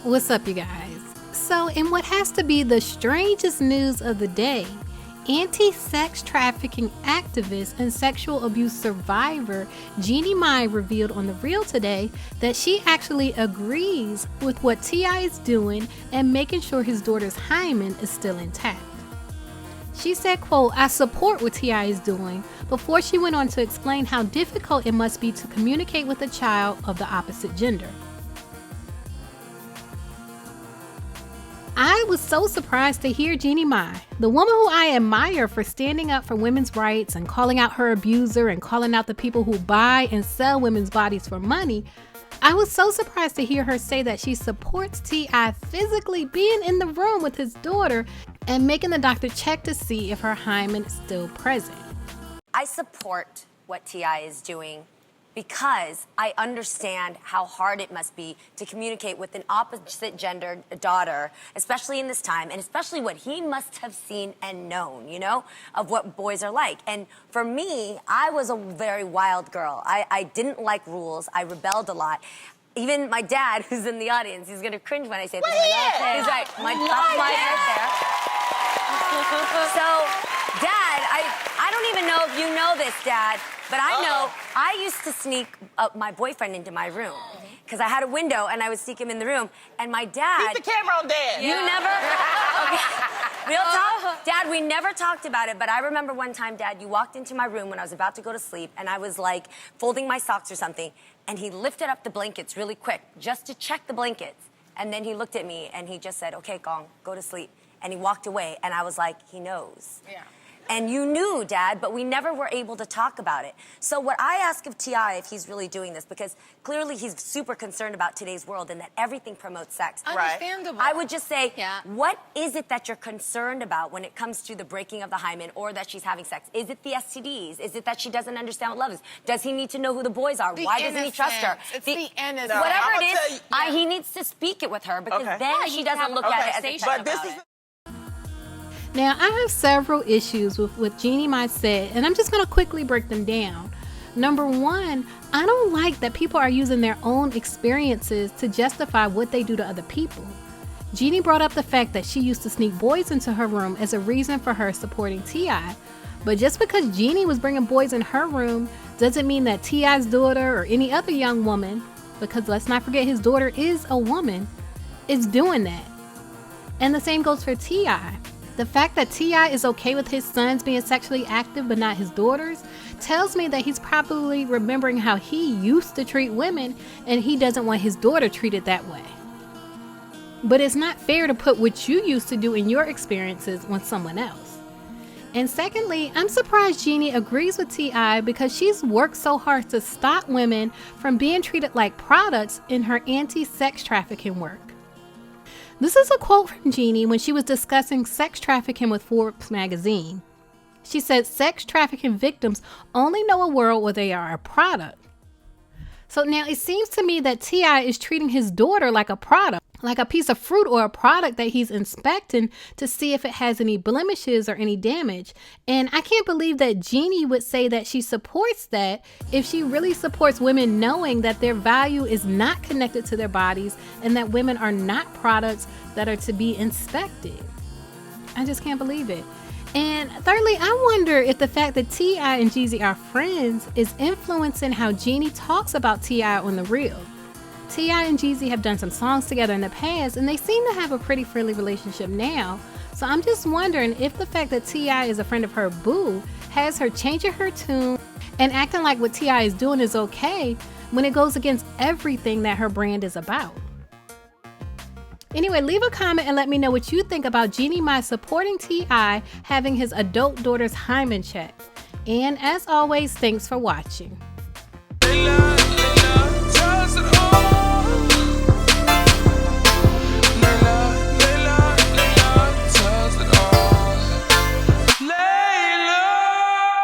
What's up, you guys? So, in what has to be the strangest news of the day, anti-sex trafficking activist and sexual abuse survivor Jeannie Mai revealed on The Real today that she actually agrees with what TI is doing and making sure his daughter's hymen is still intact. She said, quote, "I support what TI is doing," before she went on to explain how difficult it must be to communicate with a child of the opposite gender. I was so surprised to hear Jeannie Mai, the woman who I admire for standing up for women's rights and calling out her abuser and calling out the people who buy and sell women's bodies for money. I was so surprised to hear her say that she supports TI physically being in the room with his daughter and making the doctor check to see if her hymen is still present. I support what TI is doing because I understand how hard it must be to communicate with an opposite gender daughter, especially in this time, and especially what he must have seen and known, you know, of what boys are like. And for me, I was a very wild girl. I didn't like rules. I rebelled a lot. Even my dad, who's in the audience, he's gonna cringe when I say this. He's right, my right there. So, Dad, I don't even know if you know this, Dad, but I know I used to sneak my boyfriend into my room because I had a window and I would sneak him in the room. And my dad... Keep the camera on Dad. You never... Okay. Real talk? Dad, we never talked about it, but I remember one time, Dad, you walked into my room when I was about to go to sleep and I was like folding my socks or something, and he lifted up the blankets really quick just to check the blankets. And then he looked at me and he just said, "Okay, Gong, go to sleep." And he walked away, and I was like, he knows. Yeah. And you knew, Dad, but we never were able to talk about it. So what I ask of TI, if he's really doing this, because clearly he's super concerned about today's world and that everything promotes sex. Understandable. I would just say, what is it that you're concerned about when it comes to the breaking of the hymen or that she's having sex? Is it the STDs? Is it that she doesn't understand what love is? Does he need to know who the boys are? Why doesn't he trust her? It's the innocence. Whatever it is, he needs to speak it with her because then she doesn't look at it as a But this is... Now, I have several issues with what Jeannie Mai said, and I'm just going to quickly break them down. Number one, I don't like that people are using their own experiences to justify what they do to other people. Jeannie brought up the fact that she used to sneak boys into her room as a reason for her supporting TI. But just because Jeannie was bringing boys in her room doesn't mean that TI's daughter or any other young woman, because let's not forget his daughter is a woman, is doing that. And the same goes for TI. The fact that TI is okay with his sons being sexually active but not his daughters tells me that he's probably remembering how he used to treat women and he doesn't want his daughter treated that way. But it's not fair to put what you used to do in your experiences on someone else. And secondly, I'm surprised Jeannie agrees with TI because she's worked so hard to stop women from being treated like products in her anti-sex trafficking work. This is a quote from Jeannie when she was discussing sex trafficking with Forbes magazine. She said, "Sex trafficking victims only know a world where they are a product." So now it seems to me that TI is treating his daughter like a product, like a piece of fruit or a product that he's inspecting to see if it has any blemishes or any damage. And I can't believe that Jeannie would say that she supports that if she really supports women knowing that their value is not connected to their bodies and that women are not products that are to be inspected. I just can't believe it. And thirdly, I wonder if the fact that TI and Jeezy are friends is influencing how Jeannie talks about TI on The Real. TI and Jeezy have done some songs together in the past, and they seem to have a pretty friendly relationship now. So I'm just wondering if the fact that TI is a friend of her boo has her changing her tune and acting like what TI is doing is okay when it goes against everything that her brand is about. Anyway, leave a comment and let me know what you think about Jeannie Mai supporting TI having his adult daughter's hymen checked. And as always, thanks for watching.